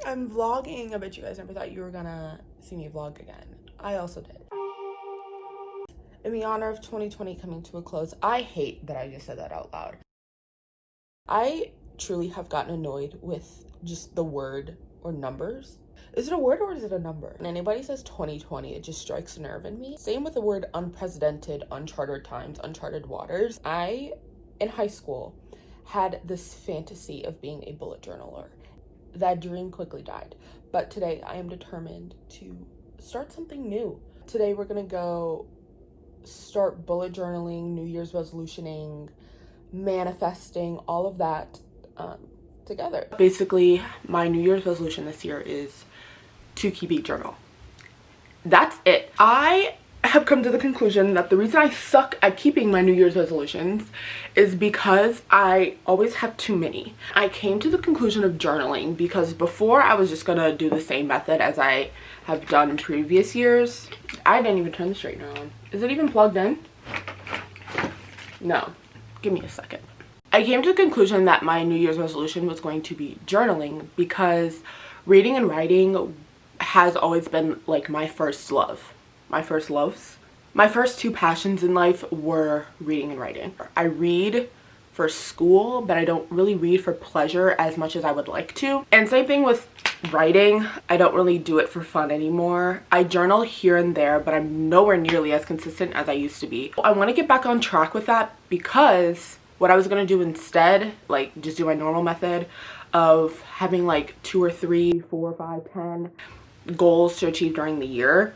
I'm vlogging. I bet you guys never thought you were gonna see me vlog again. I also did. In the honor of 2020 coming to a close, I hate that I just said that out loud. I truly have gotten annoyed with just the word or numbers. Is it a word or is it a number? When anybody says 2020, it just strikes a nerve in me. Same with the word unprecedented, uncharted times, uncharted waters. In high school, had this fantasy of being a bullet journaler. That dream quickly died. But today I am determined to start something new. Today we're gonna go start bullet journaling, New Year's resolutioning, manifesting, all of that together. Basically, my New Year's resolution this year is to keep a journal. That's it. I have come to the conclusion that the reason I suck at keeping my New Year's resolutions is because I always have too many. I came to the conclusion of journaling because before I was just gonna do the same method as I have done in previous years. I didn't even turn the straightener on. Is it even plugged in? No. Give me a second. I came to the conclusion that my New Year's resolution was going to be journaling because reading and writing has always been like my first love. My first loves. My first two passions in life were reading and writing. I read for school, but I don't really read for pleasure as much as I would like to. And same thing with writing. I don't really do it for fun anymore. I journal here and there, but I'm nowhere nearly as consistent as I used to be. I want to get back on track with that because what I was going to do instead, like just do my normal method of having like 2 or 3, 4, 5, 10 goals to achieve during the year,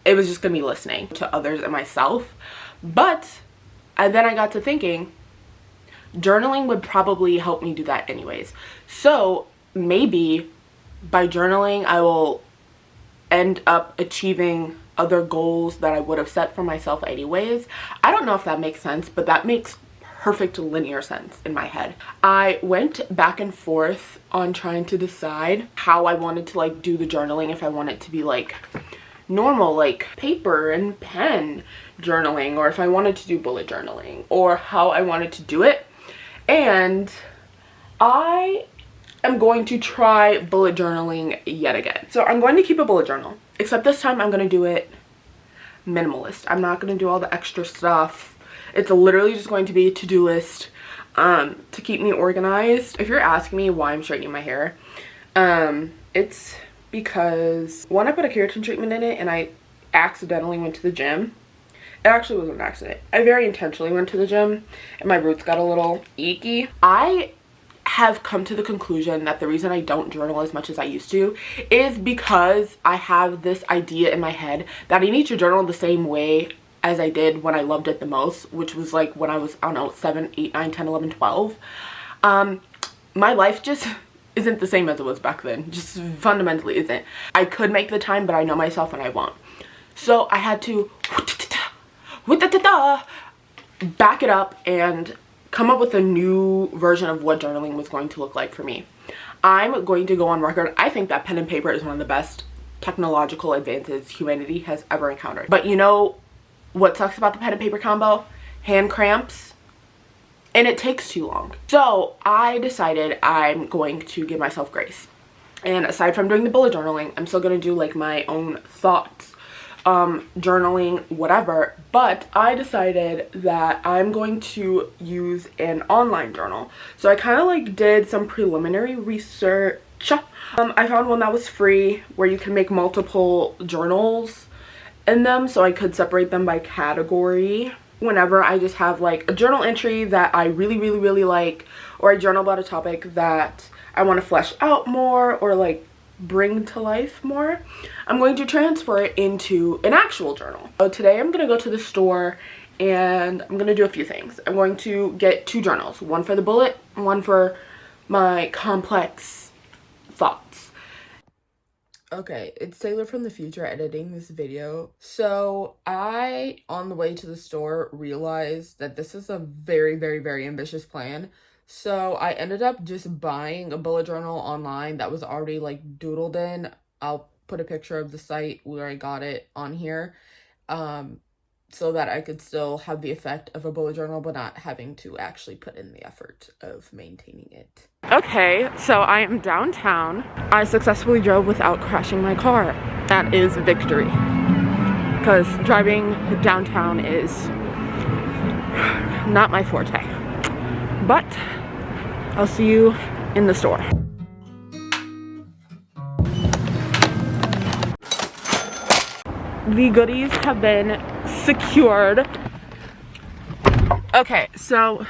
it was just going to be listening to others and myself. And then I got to thinking, journaling would probably help me do that anyways. So maybe by journaling, I will end up achieving other goals that I would have set for myself anyways. I don't know if that makes sense, but that makes perfect linear sense in my head. I went back and forth on trying to decide how I wanted to like do the journaling, if I want it to be like normal, like paper and pen journaling, or if I wanted to do bullet journaling, or how I wanted to do it. And I am going to try bullet journaling yet again. So I'm going to keep a bullet journal, except this time I'm going to do it minimalist. I'm not going to do all the extra stuff. It's literally just going to be a to-do list to keep me organized. If you're asking me why I'm straightening my hair, it's because one, I put a keratin treatment in it and I accidentally went to the gym. It actually wasn't an accident. I very intentionally went to the gym and my roots got a little icky. I have come to the conclusion that the reason I don't journal as much as I used to is because I have this idea in my head that I need to journal the same way as I did when I loved it the most, which was like when I was, I don't know, 7, 8, 9, 10, 11, 12. My life just isn't the same as it was back then. Just fundamentally isn't. I could make the time, but I know myself and I won't. So I had to back it up and come up with a new version of what journaling was going to look like for me. I'm going to go on record. I think that pen and paper is one of the best technological advances humanity has ever encountered. But you know what sucks about the pen and paper combo? Hand cramps. And it takes too long. So I decided I'm going to give myself grace. And aside from doing the bullet journaling, I'm still going to do like my own thoughts, journaling, whatever. But I decided that I'm going to use an online journal. So I kind of like did some preliminary research. I found one that was free where you can make multiple journals in them, so I could separate them by category. Whenever I just have like a journal entry that I really like, or I journal about a topic that I want to flesh out more or like bring to life more, I'm going to transfer it into an actual journal. So today I'm going to go to the store and I'm going to do a few things. I'm going to get 2 journals, one for the bullet and one for my complex thoughts. Okay, it's Taylor from the future editing this video. So I, on the way to the store, realized that this is a very ambitious plan. So I ended up just buying a bullet journal online that was already like doodled in. I'll put a picture of the site where I got it on here. so that I could still have the effect of a bullet journal but not having to actually put in the effort of maintaining it. Okay, so I am downtown. I successfully drove without crashing my car. That is victory. Because driving downtown is not my forte. But I'll see you in the store. The goodies have been secured. Okay, so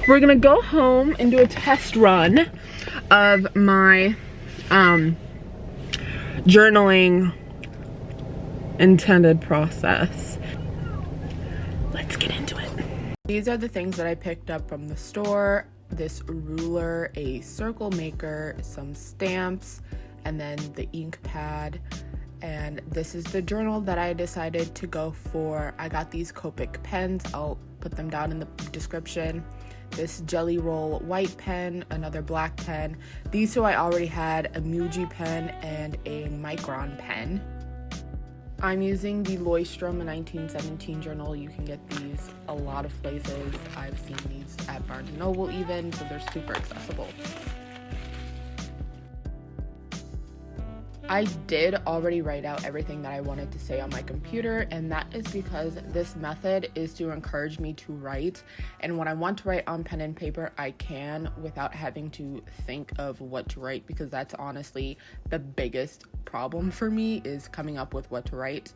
we're gonna go home and do a test run of my journaling intended process. Let's get into it. These are the things that I picked up from the store: this ruler, a circle maker, some stamps, and then the ink pad. And this is the journal that I decided to go for. I got these Copic pens. I'll put them down in the description. This Jelly Roll white pen, another black pen. These two I already had, a Muji pen and a Micron pen. I'm using the Leuchtturm 1917 journal. You can get these a lot of places. I've seen these at Barnes & Noble even, so they're super accessible. I did already write out everything that I wanted to say on my computer, and that is because this method is to encourage me to write, and when I want to write on pen and paper, I can without having to think of what to write, because that's honestly the biggest problem for me, is coming up with what to write.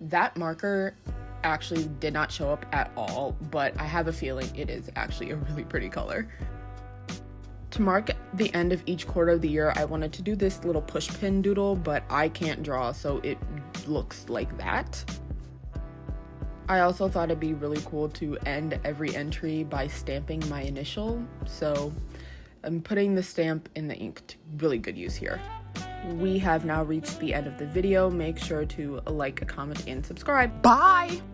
That marker actually did not show up at all, but I have a feeling it is actually a really pretty color. To mark the end of each quarter of the year, I wanted to do this little push pin doodle, but I can't draw, so it looks like that. I also thought it'd be really cool to end every entry by stamping my initial, so I'm putting the stamp in the ink to really good use here. We have now reached the end of the video. Make sure to like, comment, and subscribe. Bye!